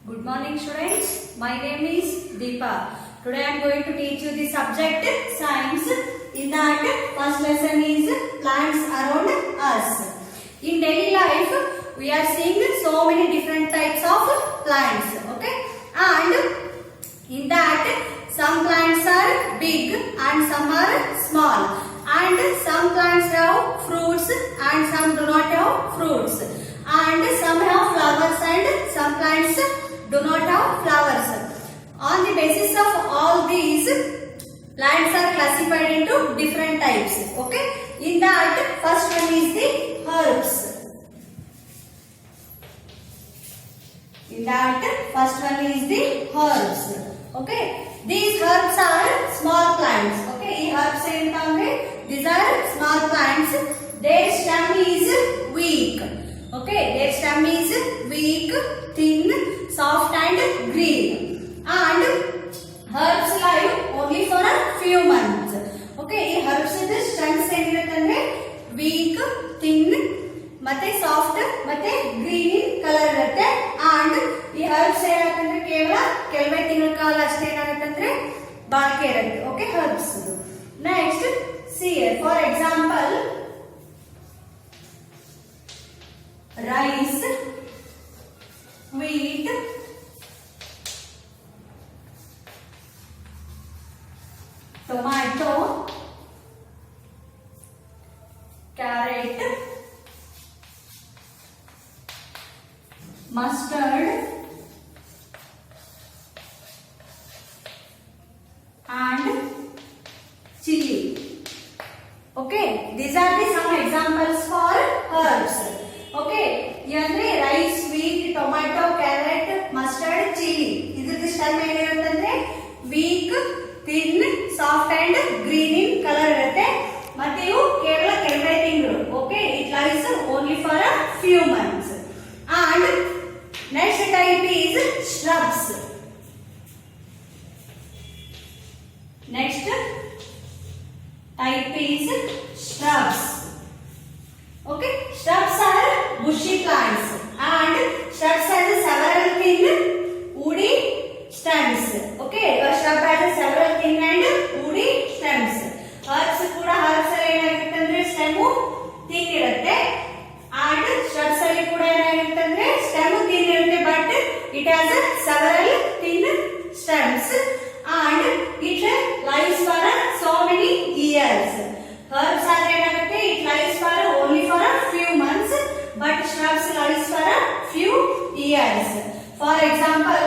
Good morning students. My name is Deepa. Today I am going to teach you the subject science. In that first lesson is plants around us. In daily life we are seeing so many different types of plants. Okay, and in that some plants are big and some are small, and some plants have fruits and some do not have fruits, and some have flowers and some plants do not have flowers. On the basis of all these, plants are classified into different types. Okay, in that first one is the herbs. In that first one is the herbs. Okay, these herbs are small plants. Okay, ಈ herbs ఏంటంటే these are small plants. Their stem is weak. Okay, their stem is weak, thin, soft and green. And herbs live only for a few months. Okay, ಈ herbs ದ stems ಏನಿರುತ್ತಂದ್ರೆ weak, thin, ಮತ್ತೆ soft ಮತ್ತೆ green colour ಇರುತ್ತೆ. And ಈ herbs ಏನಾಗುತ್ತೆ ಕೇವಲ ಕೆಲವೇ ತಿಂಗಳ ಕಾಲ ಅಷ್ಟೇ ಏನಾಗುತ್ತೆ ಬಾಳಿಕೆ ಇರುತ್ತೆ. Okay, herbs. Next see for example rice, wheat, tomato, carrot, mustard, and chili. Okay, these are the some examples for herbs. Okay, here rice, wheat, tomato, carrot, mustard, chili. This stem ಏನಿರುತ್ತಂದ್ರೆ weak, thin, soft and green in color ಇರುತ್ತೆ. ಮತ್ತೆ ಇವು ಕೇವಲ ಕೆಲವೇ ತಿಂಗಳು. Okay, it lies only for a few months. And next type is shrubs. Next type is shrubs. Okay, shrubs are bushy plants and shrubs has several thin woody stems. Okay, a shrub has several thin and woody stems. Herbs kuda herbs alli enagirutte andre stem thin irutte, and shrubs alli kuda enagirutte andre stem thin irutte, but it has several thin stems and it lies for so many years. Herbs are enagutte it lies for only for a few months, but shrubs lies for a few years. For example,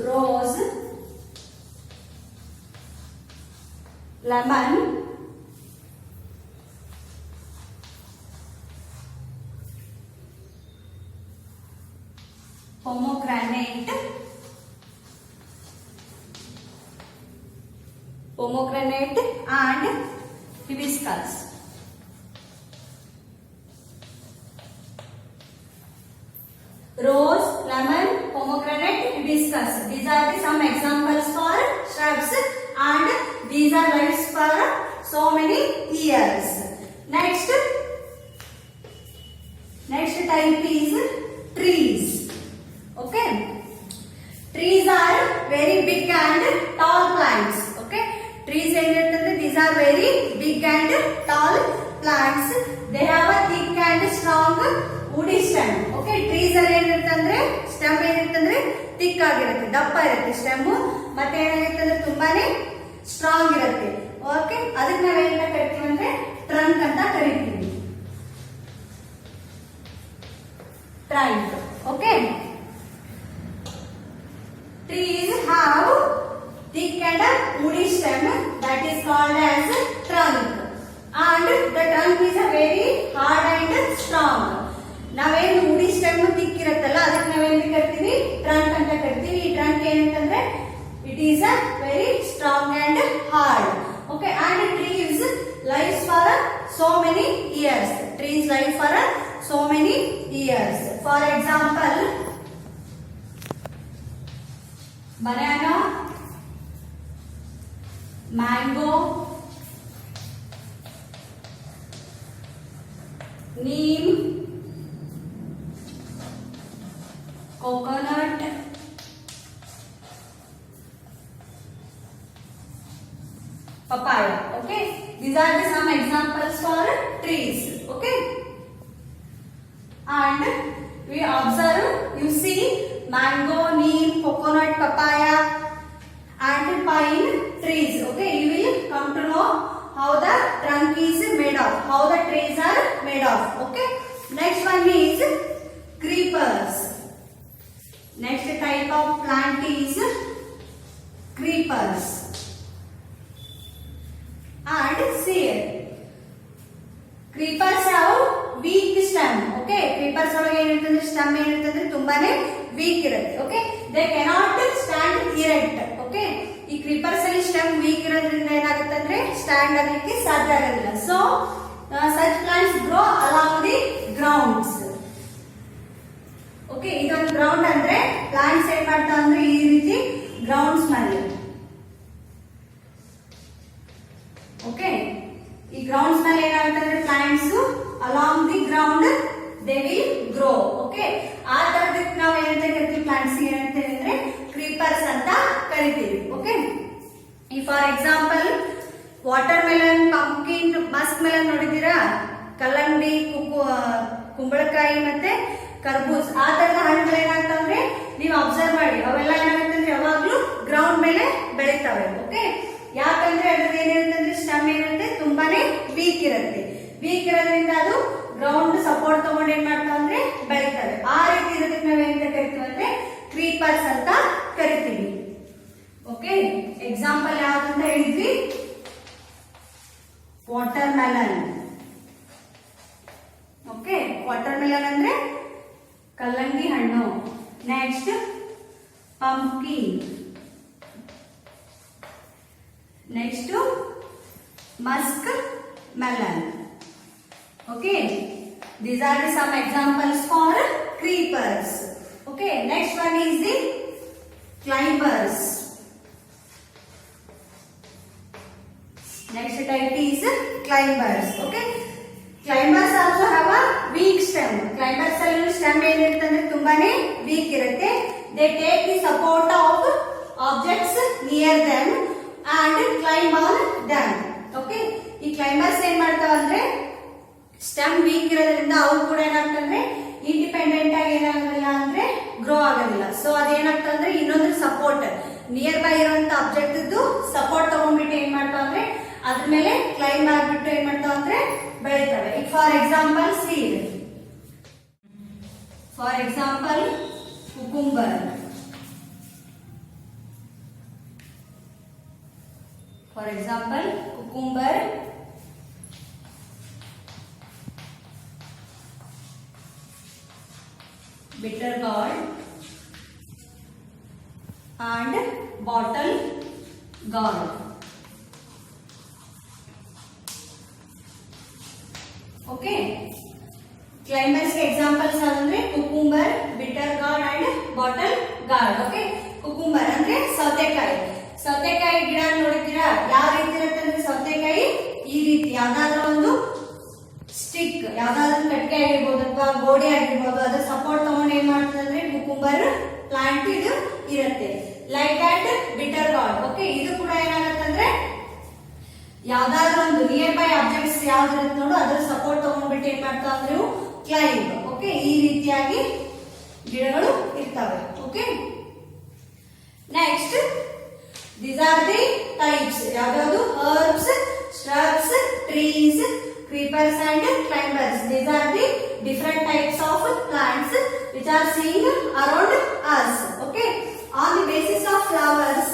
rose, lemon, pomegranate, and hibiscus. Rose, lemon, pomegranate, hibiscus. These are the some examples for shrubs, and these are lives for so many years. Next type is trees. Okay, trees are very big and tall plants. Okay, trees ఏంటంటే these are very big and tall plants. They have a thick and strong woody stem. Okay, trees ಅಲ್ಲಿ ಏನಂತಂದ್ರೆ stem ಏನಿರ್ತಂದ್ರೆ thick ಆಗಿರುತ್ತೆ, ದಪ್ಪ ಇರುತ್ತೆ stem, ಮತ್ತೆ ಏನಾಗಿರ್ತಂದ್ರೆ ತುಂಬಾನೇ strong ಇರುತ್ತೆ. Okay, ಅದಕ್ಕೆ ನಾವು ಏನಂತ ಕರಿತೀವಿ ಅಂದ್ರೆ ಟ್ರಂಕ್ ಅಂತ ಕರಿತೀವಿ. Trunk. Okay, trees have thick and woody stem that is called as trunk, and the trunk is a very hard and strong. ನಾವೇನು woody stem thick ಇರುತ್ತಲ್ಲ ಅದಕ್ಕೆ ನಾವೇನು ಕರಿತೀವಿ trunk ಅಂತ ಕರಿತೀವಿ. ಈ trunk ಏನಂತಂದ್ರೆ it is a very strong and hard. Okay, and trees lives for so many years. Trees live for so many years. For example, banana, mango, neem, papaya. Okay, these are the some examples for trees. Okay, and we observe, you see mango, neem, coconut, papaya and pine trees. Okay, you will come to know how the trunk is made of, how the trees are made of. Okay, next one is creepers. Next type of plant is creepers. And see, creepers have weak stem. Okay, creepers ಒಳಗೆ ಏನಿರ್ತದೆ, stem ಏನಿರ್ತದೆ ತುಂಬಾನೇ weak ಇರುತ್ತೆ. Okay, they cannot stand erect. Okay, ಈ creepers ಅಲ್ಲಿ stem weak ಇರೋದ್ರಿಂದ ಏನಾಗುತ್ತೆ ಅಂದ್ರೆ ಸ್ಟ್ಯಾಂಡ್ ಆಗಲಿಕ್ಕೆ ಸಾಧ್ಯ ಆಗೋದಿಲ್ಲ. So such plants grow along the grounds. Okay, ಇದೊಂದು ಗ್ರೌಂಡ್ ಅಂದ್ರೆ ಪ್ಲಾಂಟ್ಸ್ ಏನ್ ಮಾಡ್ತಾವ ಅಂದ್ರೆ ಈ ರೀತಿ ಗ್ರೌಂಡ್ಸ್ ಮೇಲೆ. ಓಕೆ, ಈ ಗ್ರೌಂಡ್ಸ್ ಮೇಲೆ ಏನಾಗುತ್ತೆ ಅಂದ್ರೆ plants along the ground they will grow. Okay, ಆ ತರದಕ್ಕೆ ನಾವು ಏನಂತ ಕರಿತೀವಿ, ಪ್ಲಾಂಟ್ಸ್ ಏನಂತೇವೆ ಅಂದ್ರೆ ಕ್ರೀಪರ್ಸ್ ಅಂತ ಕರಿತೀವಿ. ಓಕೆ, ಈ for example water melon, pumpkin, Musk melon ನೋಡಿದ್ದೀರಾ, ಕಲ್ಲಂಗಡಿ, ಕುಂಬಳಕಾಯಿ ಮತ್ತೆ ಕರ್ಬೂಜ್, ಆ ತರದ ಹಣ್ಣುಗಳು ಏನಾಗ್ತಾವಂದ್ರೆ ನೀವು ಅಬ್ಸರ್ವ್ ಮಾಡಿ, ಅವೆಲ್ಲ ಏನಾಗುತ್ತೆ ಅಂದ್ರೆ ಯಾವಾಗ್ಲೂ ಗ್ರೌಂಡ್ ಮೇಲೆ ಬೆಳಿತಾವೆ. ಓಕೆ, ಯಾಕಂದ್ರೆ ಅದ್ರದ್ದು ಏನಿರುತ್ತೆ ಅಂದ್ರೆ ಸ್ಟೆಮ್ ಏನಿರುತ್ತೆ ತುಂಬಾನೇ ವೀಕ್ ಇರುತ್ತೆ. ವೀಕ್ ಇರೋದ್ರಿಂದ ಅದು ಗ್ರೌಂಡ್ ಸಪೋರ್ಟ್ ತಗೊಂಡು ಏನ್ ಮಾಡ್ತಾವ ಅಂದ್ರೆ ಬೆಳಿತವೆ. ಆ ರೀತಿ ಇರೋದಕ್ಕೆ ನಾವ್ ಏನಂತ ಕರಿತೀವಿ ಅಂದ್ರೆ ಕ್ರೀಪರ್ಸ್ ಅಂತ ಕರಿತೀವಿ. ಓಕೆ, ಎಕ್ಸಾಂಪಲ್ ಯಾವ್ದಂತ ಹೇಳಿದ್ವಿ, water melon. Okay, water melon ಅಂದ್ರೆ ಕಲ್ಲಂಗಡಿ ಹಣ್ಣು. Next pumpkin, next Musk melon. Okay, these are the some examples for creepers. Okay, next one is the climbers. Next type is climbers. Okay, climbers also have a weak stem. Climbers allu stem ಏನಿರ್ತಂದ್ರೆ ತುಂಬಾನೇ weak ಇರುತ್ತೆ. They take the support of objects near them and climb on them. Okay, ಈ climbers ಏನ್ ಮಾಡ್ತಾವ ಅಂದ್ರೆ stem weak ಇರೋದ್ರಿಂದ ಅವು ಕೂಡ ಏನಾಗ್ತಂದ್ರೆ independent ಆಗಿ ಏನಾಗೋದಿಲ್ಲ ಅಂದ್ರೆ ಗ್ರೋ ಆಗೋದಿಲ್ಲ. ಸೊ ಅದೇನಾಗ್ತದೆ ಅಂದ್ರೆ ಇನ್ನೊಂದು ಸಪೋರ್ಟ್, ನಿಯರ್ ಬೈ ಇರುವಂತ ಆಬ್ಜೆಕ್ಟ್ ಇದ್ದು ಸಪೋರ್ಟ್ ತಗೊಂಡ್ಬಿಟ್ಟು ಏನ್ ಮಾಡ್ತಾವ ಅಂದ್ರೆ ಅದ್ರ ಮೇಲೆ ಕ್ಲೈಂಬ್ ಆಗ್ಬಿಟ್ಟು ಏನ್ ಮಾಡ್ತಾವ ಅಂದ್ರೆ ಬೆಳಿತವೆ. ಈಗ for example seed, for example cucumber, for example cucumber, bitter gourd and bottle gourd. Okay, climbers ke examples andre cucumber, bitter gourd and bottle gourd. Okay, cucumber andre ಸೌತೆಕಾಯಿ. ಸೌತೆಕಾಯಿ ಗಿಡ ನೋಡಿದ್ದೀರಾ, ಯಾವ ರೀತಿ ಇರುತ್ತೆ ಅಂದ್ರೆ ಸೌತೆಕಾಯಿ ಈ ರೀತಿ ಯಾವ್ದಾದ್ರು ಒಂದು ಸ್ಟಿಕ್, ಯಾವ್ದಾದ್ರು ಕಟ್ಟಿಗೆ ಆಗಿರ್ಬೋದು ಅಥವಾ ಗೋಡೆ ಆಗಿರ್ಬೋದು, ಅದ್ರ ಸಪೋರ್ಟ್ ತಗೊಂಡು ಏನ್ ಮಾಡ್ತದೆ ಅಂದ್ರೆ ಕುಕುಂಬರ್ ಪ್ಲಾಂಟ್ ಇದು ಇರುತ್ತೆ. Like that bitter gourd. Okay, ಇದು ಕೂಡ ಏನಾಗುತ್ತೆ ಅಂದ್ರೆ ಯಾವ್ದಾದ್ರು ಒಂದು ನಿಯರ್ ಬೈ ಆಬ್ಜೆಕ್ಟ್ಸ್ ಯಾವ್ದಿರುತ್ತೆ ನೋಡು ಅದ್ರ ಸಪೋರ್ಟ್ ತಗೊಂಡ್ಬಿಟ್ಟು ಏನ್ ಮಾಡ್ತಾವ ಅಂದ್ರೆ ಕ್ಲೈಂಬ್. ಓಕೆ, ಈ ರೀತಿಯಾಗಿ ಗಿಡಗಳು ಇರ್ತವೆ. Okay, next these are the types. ಯಾವ್ಯಾವುದು, herbs, shrubs, trees, creepers and climbers. These are the different types of plants which are seen around us. Okay, on the basis of flowers,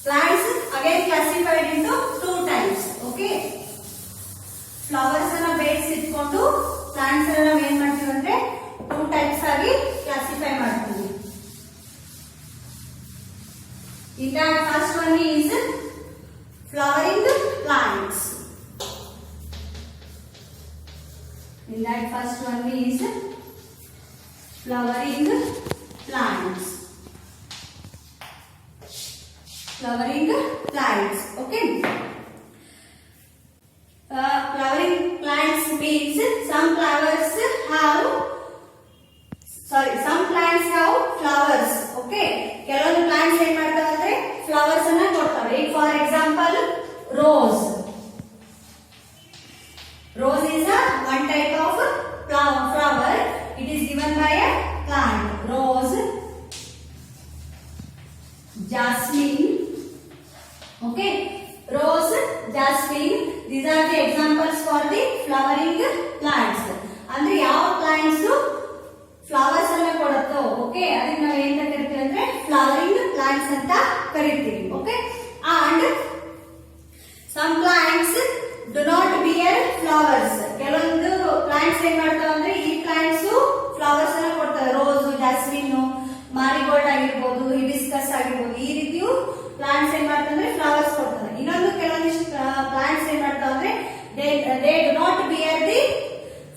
plants again classified into two types. Okay, flowers ana base itkondu plants ana navu ಏನು ಮಾಡ್ತೀವಿ ಅಂದ್ರೆ two types ಆಗಿ classify ಮಾಡ್ತೀವಿ. In that first one is flowering plants. In that first one is flowering plants. Flowering plants. Okay. Flowering plants means some plants have flowers. Okay. ಕೆಲವೊಂದು plants ಏನು ಮಾಡ್ತಾವೆ ಅಂದ್ರೆ flowers ಅನ್ನ ಕೊಡ್ತವೆ. For example rose. Rose is one type of flower. It is given by a plant. Rose, jasmine. Okay, rose, jasmine. These are the examples for the flowering plants. ಅಂದ್ರೆ ಯಾವ plants flowers ಅನ್ನ ಕೊಡುತ್ತೋ, okay, ಅದನ್ನ ನಾವು ಏನಂತ ಕರಿತೀವಿ ಅಂದ್ರೆ flowering plants ಅಂತ ಕರಿತೀವಿ. Okay, and some plants do not bear flowers. ಕೆಲವೊಂದು ಪ್ಲಾಂಟ್ಸ್ ಏನ್ ಮಾಡ್ತಾವ ಅಂದ್ರೆ ಈ ಪ್ಲಾಂಟ್ಸ್ ಫ್ಲವರ್ಸ್ ಅನ್ನ ಕೊಡ್ತವೆ. ರೋಸ್, ಜಾಸ್ಮಿನ್, ಮಾರಿಗೋಲ್ಡ್ ಆಗಿರ್ಬೋದು, ಹಿಬಿಸ್ಕಸ್ ಆಗಿರ್ಬೋದು, ಈ ರೀತಿಯು ಪ್ಲಾಂಟ್ಸ್ ಏನ್ ಮಾಡ್ತಾವೆ ಅಂದ್ರೆ ಫ್ಲವರ್ಸ್ ಕೊಡ್ತವೆ. ಇನ್ನೊಂದು ಕೆಲವೊಂದಿಷ್ಟು ಪ್ಲಾಂಟ್ಸ್ ಏನ್ ಮಾಡ್ತಾವ ಅಂದ್ರೆ they do not beer the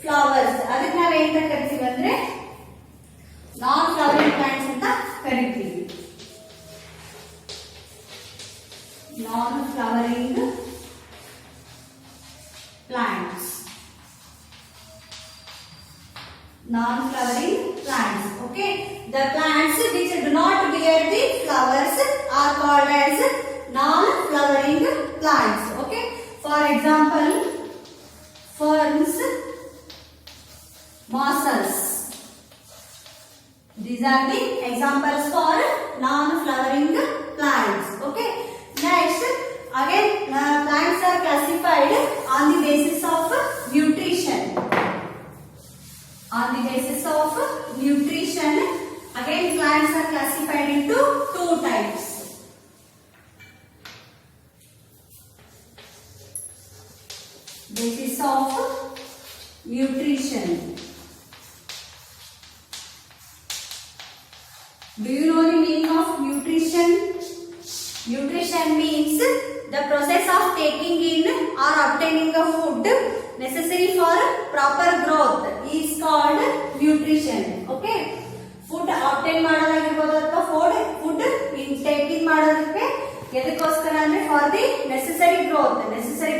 flowers. ಅದಕ್ಕೆ ನಾವ್ ಏನಂತ ಕರಿತೀವಿ ಅಂದ್ರೆ ನಾನ್ ಫ್ಲವರಿಂಗ್ ಪ್ಲಾಂಟ್ಸ್ ಅಂತ ಕರಿತೀವಿ. ನಾನ್ flowering plants. Non-flowering plants. Okay, the plants which do not bear the flowers are called as non-flowering plants. Okay, for example, ferns, mosses. These are the examples for non-flowering plants. Okay, next. Again, plants are classified on the basis of nutrition. On the basis of nutrition, again plants are classified into two types. Basis of nutrition. Do you know the meaning of nutrition? Nutrition means the process of taking in or obtaining a food necessary for proper growth is called nutrition. Okay, food obtain ಮಾಡೋದಾಗಿರ್ಬೋದು ಅಥವಾ food intake ಮಾಡೋದಕ್ಕೆ ಎದಕ್ಕೋಸ್ಕರ ಅಂದ್ರೆ for the necessary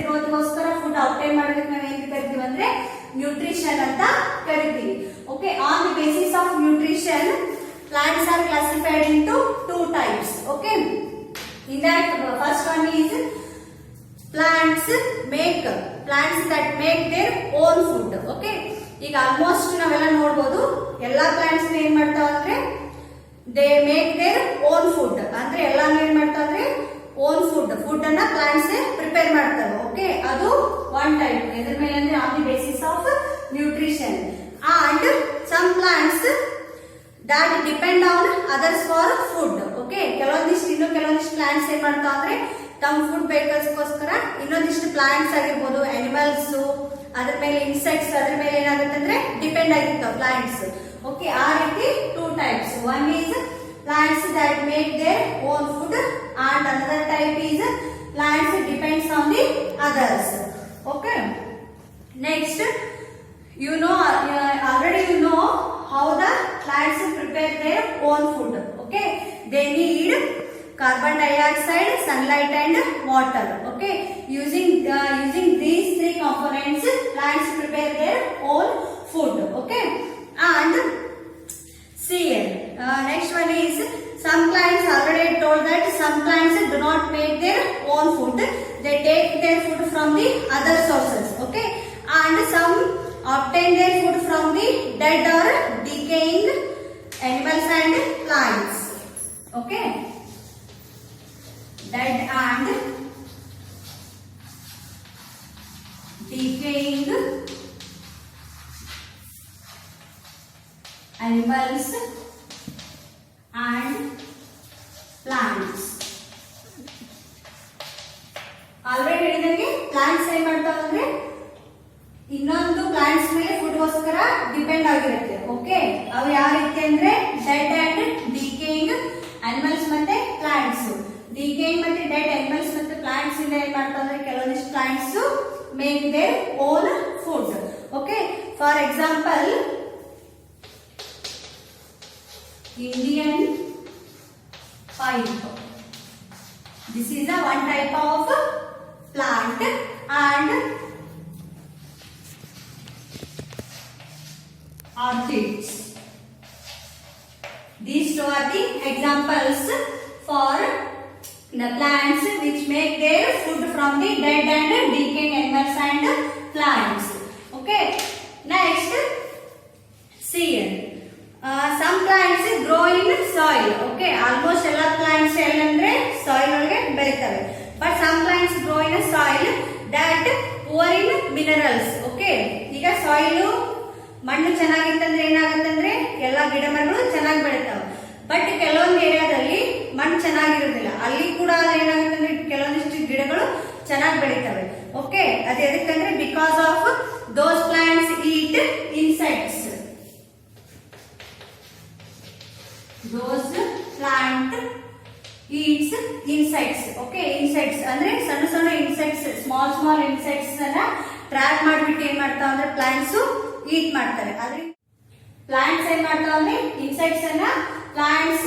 growth ಗೋಸ್ಕರ food obtain ಮಾಡೋದಕ್ಕೆ ನಾವು ಏನು ಕರಿತೀವಿ ಅಂದ್ರೆ ನ್ಯೂಟ್ರಿಷನ್ ಅಂತ ಕರಿತೀವಿ. Okay, on the basis of nutrition plants are classified into two types. Okay, in that first one is plants that make their own food. Okay, ಈಗ almost ನಾವೆಲ್ಲ ನೋಡಬಹುದು ಎಲ್ಲಾ ಪ್ಲಾಂಟ್ಸ್ ಏನ್ ಮಾಡ್ತಾವ ಅಂದ್ರೆ they make their own food. ಅಂದ್ರೆ ಎಲ್ಲಾನು ಏನ್ ಮಾಡ್ತಾವ ಅಂದ್ರೆ ಓನ್ ಫುಡ್ ಅನ್ನ ಪ್ಲಾಂಟ್ಸ್ ಪ್ರಿಪೇರ್ ಮಾಡ್ತಾವೆ. ಓಕೆ, ಅದು ಒನ್ ಟೈಪ್. ಎದ್ರ ಮೇಲೆ ಅಂದ್ರೆ on the basis of nutrition. And some plants that depend on others for food. Okay, ಕೆಲವೊಂದಿಷ್ಟು ಪ್ಲಾಂಟ್ಸ್ ಏನ್ ಮಾಡ್ತಾವ ಅಂದ್ರೆ ತಮ್ಮ ಫುಡ್ ಬೇಕಸ್ಕೋಸ್ಕರ ಇನ್ನೊಂದಿಷ್ಟು ಪ್ಲಾಂಟ್ಸ್ ಆಗಿರ್ಬೋದು, ಅನಿಮಲ್ಸ್, ಅದ್ರ ಮೇಲೆ ಇನ್ಸೆಕ್ಟ್ಸ್, ಅದ್ರ ಮೇಲೆ ಏನಾಗುತ್ತೆ ಅಂದ್ರೆ ಡಿಪೆಂಡ್ ಆಗಿರ್ತಾವ ಪ್ಲಾಂಟ್ಸ್. ಓಕೆ, ಆ ರೀತಿ two types. One is plants that make their own food and another type is plants depends on the others. Okay, next already you know how the plants prepare their own food. Okay, they need carbon dioxide, sunlight and water. Okay, using these three components plants prepare their own food. Okay, and see next one is some plants, already told that some plants do not make their own food, they take their food from the other sources. Okay, and some obtain their food from the dead or decaying animals and plants. Okay, dead and decaying animals and plants. Already ಹೇಳಿದಂಗೆ plants ಏನ್ ಮಾಡ್ತಾವ ಅಂದ್ರೆ ಇನ್ನೊಂದು plants ಮೇಲೆ food ಗೋಸ್ಕರ depend ಆಗಿರುತ್ತೆ. Okay, ಅವು ಯಾವ ರೀತಿ ಅಂದ್ರೆ ಡೆಡ್ ಅಂಡ್ ಡಿಕೇಯಿಂಗ್ ಅನಿಮಲ್ಸ್ ಮತ್ತೆ ಪ್ಲಾಂಟ್ಸ್. ಡಿಕೇಯಿಂಗ್ ಮತ್ತೆ ಡೆಡ್ ಅನಿಮಲ್ಸ್ ಮತ್ತೆ ಪ್ಲಾಂಟ್ಸ್ ಇಂದ ಏನ್ ಮಾಡ್ತಾವ ಅಂದ್ರೆ ಕೆಲವೊಂದಿಷ್ಟು plants make their own food. Okay, for example Indian pipe. This is a one type of plant and orchids. These two are the examples for The plants which make their food from the dead and decaying animals and plants. Okay. Next, seed. Some plants grow in soil. Okay. Almost all plants ellandre soil olage ಬೆಳಿತವೆ. But some plants grow in a soil that poor in minerals. Okay. ಈಗ soil ಮಣ್ಣು ಚೆನ್ನಾಗಿತ್ತಂದ್ರೆ ಏನಾಗುತ್ತಂದ್ರೆ ಎಲ್ಲಾ ಗಿಡ ಮರಗಳು ಚೆನ್ನಾಗಿ ಬೆಳಿತಾವೆ. But ಕೆಲವೊಂದು ಏರಿಯಾದಲ್ಲಿ ಮಣ್ಣು ಚೆನ್ನಾಗಿರೋದಿಲ್ಲ, ಅಲ್ಲಿ ಕೂಡ ಏನಾಗುತ್ತಂದ್ರೆ ಕೆಲವೊಂದಿಷ್ಟು ಗಿಡಗಳು ಚೆನ್ನಾಗಿ ಬೆಳಿತವೆ. ಓಕೆ, ಅದು ಎದಕ್ಕಂದ್ರೆ because of those plants eat insects. Those plant eats insects. Okay, insects ಅಂದ್ರೆ ಸಣ್ಣ ಸಣ್ಣ ಇನ್ಸೆಕ್ಟ್ಸ್, ಸ್ಮಾಲ್ ಇನ್ಸೆಕ್ಟ್ಸ್ ಅನ್ನ ಟ್ರ್ಯಾಪ್ ಮಾಡ್ಬಿಟ್ಟು ಏನ್ ಮಾಡ್ತಾವ ಅಂದ್ರೆ ಪ್ಲಾಂಟ್ಸ್ ಈಟ್ ಮಾಡ್ತಾರೆ. ಆದ್ರೆ ಪ್ಲಾಂಟ್ಸ್ ಏನ್ ಮಾಡ್ತಾವ ಅಂದ್ರೆ ಇನ್ಸೆಕ್ಟ್ಸ್ ಅನ್ನ plants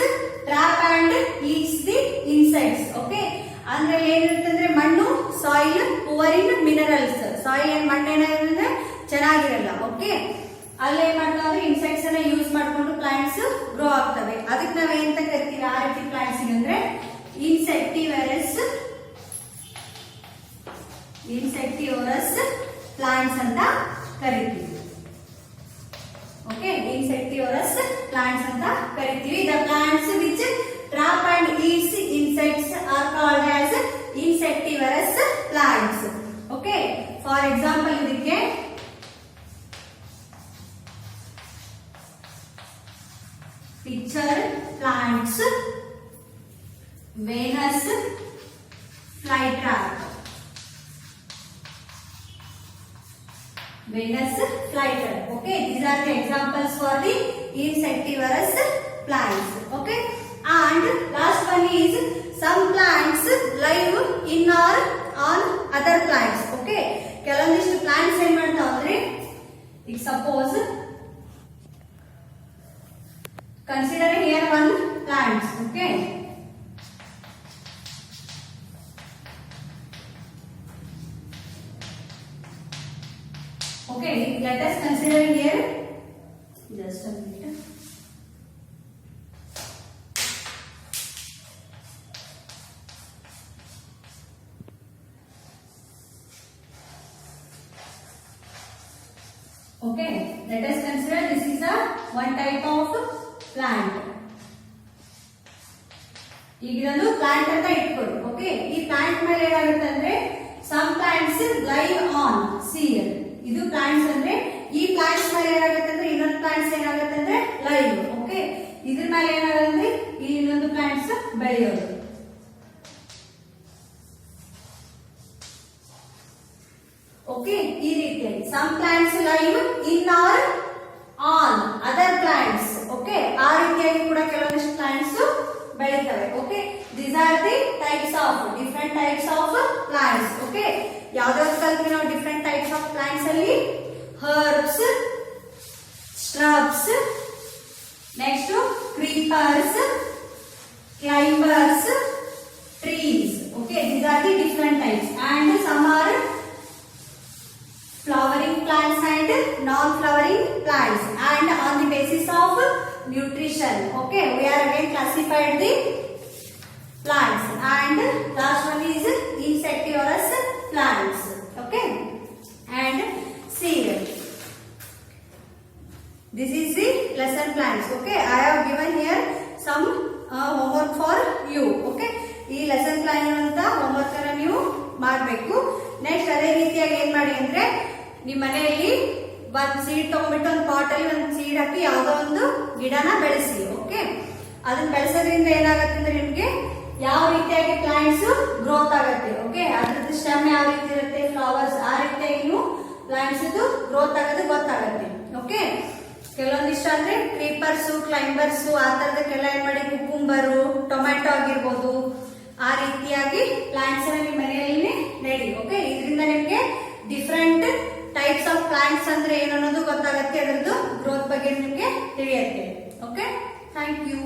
trap and eats the insects. Okay, ಅಂದ್ರೆ ಏನಿರುತ್ತಂದ್ರೆ ಮಣ್ಣು ಸಾಯಿಲ್ ಪೂರ್ ಇನ್ ಮಿನರಲ್ಸ್. ಸಾಯಿಲ್ ಏನ್ ಮಣ್ಣು ಏನಾಗಿರುತ್ತೆ ಚೆನ್ನಾಗಿರಲ್ಲ. ಓಕೆ, ಅಲ್ಲಿ ಏನ್ ಮಾಡ್ತಾವ ಅಂದ್ರೆ ಇನ್ಸೆಕ್ಟ್ಸ್ ಅನ್ನ ಯೂಸ್ ಮಾಡ್ಕೊಂಡು ಪ್ಲಾಂಟ್ಸ್ ಗ್ರೋ ಆಗ್ತವೆ. ಅದಕ್ಕೆ ನಾವ್ ಏನಂತ ಕರಿತೀವಿ ಆ ರೀತಿ ಪ್ಲಾಂಟ್ಸ್ ಅಂದ್ರೆ ಇನ್ಸೆಕ್ಟಿವರಸ್ ಪ್ಲಾಂಟ್ಸ್ ಅಂತ ಕರಿತೀವಿ. ಓಕೆ, ಇನ್ಸೆಕ್ಟಿವರಸ್ ಪ್ಲಾಂಟ್ಸ್ ಅಂತ ಕರಿತೀವಿ. The plants which trap and eats insects are called as insectivorous plants. Okay, for example ಇದಕ್ಕೆ picture plants, Venus flytrap. Venus flytrap. Okay, these are the examples for the insectivorous plants. Okay, and last one is some plants live in or on other plants. Okay, ಕೆಲವೊಂದಿಷ್ಟು plants ಏನ್ ಮಾಡ್ತಾವ ಅಂದ್ರೆ ಈಗ suppose consider here one plant. Okay, okay, let us consider here just a minute. Okay, let us consider this is a one type of plant. ಈಗ ಇದೊಂದು plant ಅಂತ ಇಟ್ಕೊಳ್ಳಿ. Okay, ಈ ಪ್ಲಾಂಟ್ ಮೇಲೆ ಏನಾಗುತ್ತೆ ಅಂದ್ರೆ some plants live on seed. ಇದು plants ಅಂದ್ರೆ ಈ ಪ್ಲಾಂಟ್ಸ್ ಮೇಲೆ ಏನಾಗುತ್ತೆ ಅಂದ್ರೆ ಇನ್ನೊಂದು ಪ್ಲಾಂಟ್ಸ್ ಏನಾಗುತ್ತೆ ಅಂದ್ರೆ ಲೈವ್. ಓಕೆ, ಇದ್ರ ಮೇಲೆ ಏನಾಗುತ್ತೆ ಅಂದ್ರೆ ಈ ಇನ್ನೊಂದು ಪ್ಲಾಂಟ್ಸ್ ಬೆಳೆಯೋದು. ಓಕೆ, ಈ ರೀತಿಯಾಗಿ some plants live in or on other plants. Okay, ಆ ರೀತಿಯಾಗಿ ಕೂಡ ಕೆಲವೊಂದಿಷ್ಟು ಪ್ಲಾಂಟ್ಸ್ ಬೆಳಿತವೆ. Okay, these are the types of different types of plants. Okay, ಯಾವ್ದಾದ್ರು ಕಲ್ತ್ವಿ ನಾವು ಡಿಫರೆಂಟ್ ಟೈಪ್ಸ್ ಆಫ್ ಪ್ಲಾಂಟ್ಸ್ ಅಲ್ಲಿ herbs, shrubs, next creepers, climbers, trees. Okay, these are the different types, and some are flowering plants and non-flowering plants, and on the basis of nutrition. Okay, we are again classified the plants, and last one is insectivorous plants. Okay, and seed. This is the lesson plans. Okay, I have given here some homework for you. Okay, ಈ lesson plan ಅಂತ homework ಅನ್ನು ನೀವು ಮಾಡಬೇಕು. Next ಅದೇ ರೀತಿಯಾಗಿ ಏನ್ ಮಾಡಿ ಅಂದ್ರೆ ನಿಮ್ಮ ಮನೆಯಲ್ಲಿ ಒಂದು ಸೀಡ್ ತಗೊಂಡ್ಬಿಟ್ಟು ಒಂದು ಪಾಟ್ ಅಲ್ಲಿ ಒಂದು ಸೀಡ್ ಹಾಕಿ ಯಾವ್ದೋ ಒಂದು ಗಿಡನ ಬೆಳೆಸಿ. ಓಕೆ, ಅದನ್ನ ಬೆಳೆಸೋದ್ರಿಂದ ಏನಾಗುತ್ತೆ ಅಂದ್ರೆ ನಿಮ್ಗೆ ಯಾವ ರೀತಿಯಾಗಿ ಪ್ಲಾಂಟ್ಸ್ ಗ್ರೋತ್ ಆಗುತ್ತೆ. ಓಕೆ, ಅದ್ರದ್ದು ಸ್ಟೆಮ್ ಯಾವ ರೀತಿ ಇರುತ್ತೆ, ಫ್ಲವರ್ಸ್, ಆ ರೀತಿಯಾಗಿ ನೀವು ಪ್ಲಾಂಟ್ಸ್ ಗ್ರೋತ್ ಆಗೋದು ಗೊತ್ತಾಗುತ್ತೆ. ಓಕೆ, ಕೆಲವೊಂದಿಷ್ಟ ಅಂದ್ರೆ ಕ್ರೀಪರ್ಸ್, ಕ್ಲೈಂಬರ್ಸ್, ಆ ತರದಕ್ಕೆಲ್ಲ ಏನ್ ಮಾಡಿ ಕುಕುಂಬರು, ಟೊಮ್ಯಾಟೊ ಆಗಿರ್ಬೋದು, ಆ ರೀತಿಯಾಗಿ ಪ್ಲಾಂಟ್ಸ್ ಅನ್ನ ನಿಮ್ಮ ಮನೆಯಲ್ಲಿ ನೆಡಿ. ಓಕೆ, ಇದರಿಂದ ನಿಮ್ಗೆ ಡಿಫ್ರೆಂಟ್ ಟೈಪ್ಸ್ ಆಫ್ ಪ್ಲಾಂಟ್ಸ್ ಅಂದ್ರೆ ಏನು ಅನ್ನೋದು ಗೊತ್ತಾಗುತ್ತೆ, ಅದರದ್ದು ಗ್ರೋತ್ ಬಗ್ಗೆ ನಿಮ್ಗೆ ತಿಳಿಯುತ್ತೆ. Okay, thank you.